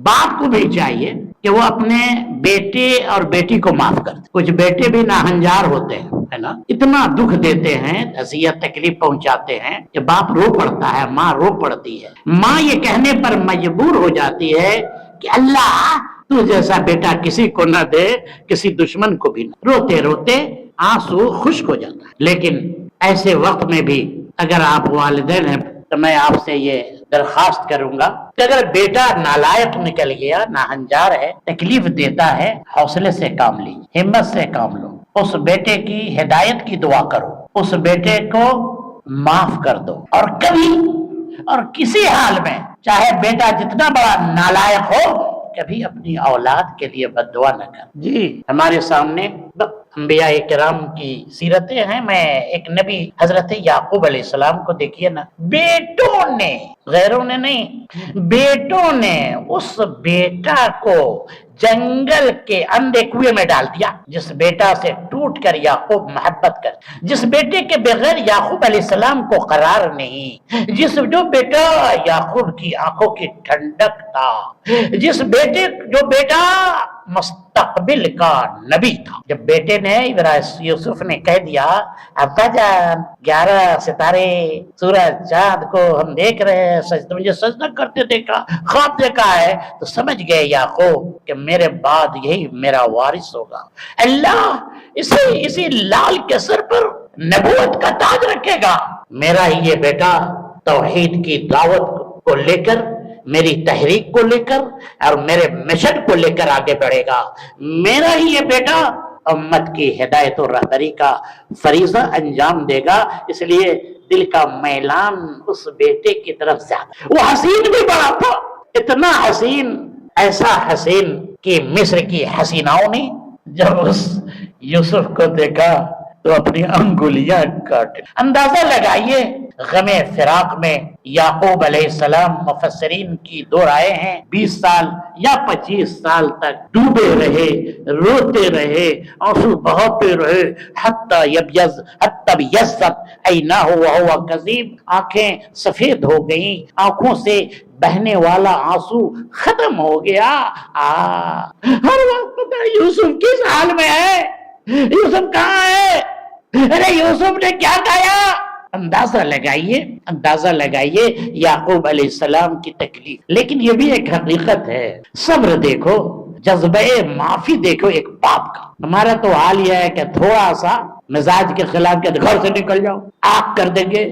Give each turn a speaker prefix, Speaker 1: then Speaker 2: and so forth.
Speaker 1: बाप को भी चाहिए कि वो अपने बेटे और बेटी को माफ कर दे। कुछ बेटे भी नाहंजार होते हैं, है ना, इतना दुख देते हैं, अजियत तकलीफ पहुंचाते हैं कि बाप रो पड़ता है, माँ रो पड़ती है। माँ ये कहने पर मजबूर हो जाती है कि अल्लाह तू जैसा बेटा किसी को न दे, किसी दुश्मन को भी न। रोते रोते आंसू खुश्क हो जाता है। लेकिन ऐसे वक्त में भी अगर आप वालिदैन हैं तो मैं आपसे ये दरखास्त करूंगा कि अगर बेटा नालायक निकल गया, नाहंजार है, तकलीफ देता है, हौसले से काम लीजिए, हिम्मत से काम लो, उस बेटे की हिदायत की दुआ करो, उस बेटे को माफ कर दो। और कभी और किसी हाल में, चाहे बेटा जितना बड़ा नालायक हो, कभी अपनी औलाद के लिए बद्दुआ न कर। जी, हमारे सामने अंबिया किराम की सीरतें हैं। मैं एक नबी हजरत याकूब अलैहिस्सलाम को देखिए ना, बेटों ने, गैरों ने नहीं, बेटों ने उस बेटा को जंगल के अंधे कुएं में डाल दिया। जिस बेटा से टूट कर याकूब मोहब्बत कर, जिस बेटे के बगैर याकूब अलैहिस्सलाम को करार नहीं, जो बेटा याकूब की आंखों की ठंडक था, जो बेटा मुस्तकबिल का नबी था। जब बेटे ने यूसुफ ने कह दिया, अब्बा जान 11 सितारे सूरज चांद को हम देख रहे हैं, मुझे सजदा करते देखा, ख्वाब देखा है, तो समझ गए याकूब कि मेरे बाद यही मेरा वारिस होगा। अल्लाह इसी लाल के सर पर नबूवत का ताज रखेगा। मेरा ही ये बेटा तौहीद की दावत को लेकर, मेरी तहरीक को लेकर और मेरे मिशन को लेकर आगे बढ़ेगा। मेरा ही ये बेटा उम्मत की हिदायत और रहबरी का फरीजा अंजाम देगा। इसलिए दिल का मैलान उस बेटे की तरफ ज्यादा। वो हसीन भी बड़ा था, इतना हसीन, ऐसा हसीन कि मिस्र की हसीनाओं ने जब उस यूसुफ को देखा तो अपनी अंगुलियां काट। अंदाजा लगाइए, गमे फिराक में याकूब अलैहिस्सलाम, मुफस्सिरीन की दो राय हैं, 20 साल या 25 साल तक डूबे रहे, रोते रहे, आंसू बहाते रहे, हत्ता यब्यज़्ज़त ऐनाहु व हुवा कज़ीब, आंखें सफेद हो गईं, आंखों से बहने वाला आंसू खत्म हो गया। हर वक्त पता यूसुफ किस हाल में है, यूसुफ कहाँ है, अरे यूसुफ ने क्या खाया। अंदाजा लगाइए याकूब अलैहिस्सलाम की तकलीफ। लेकिन ये भी एक हकीकत है, सब्र देखो, जज्बे माफी देखो एक बाप का। हमारा तो हाल यह है कि थोड़ा सा मिजाज के खिलाफ के घर से निकल जाओ, आग कर देंगे।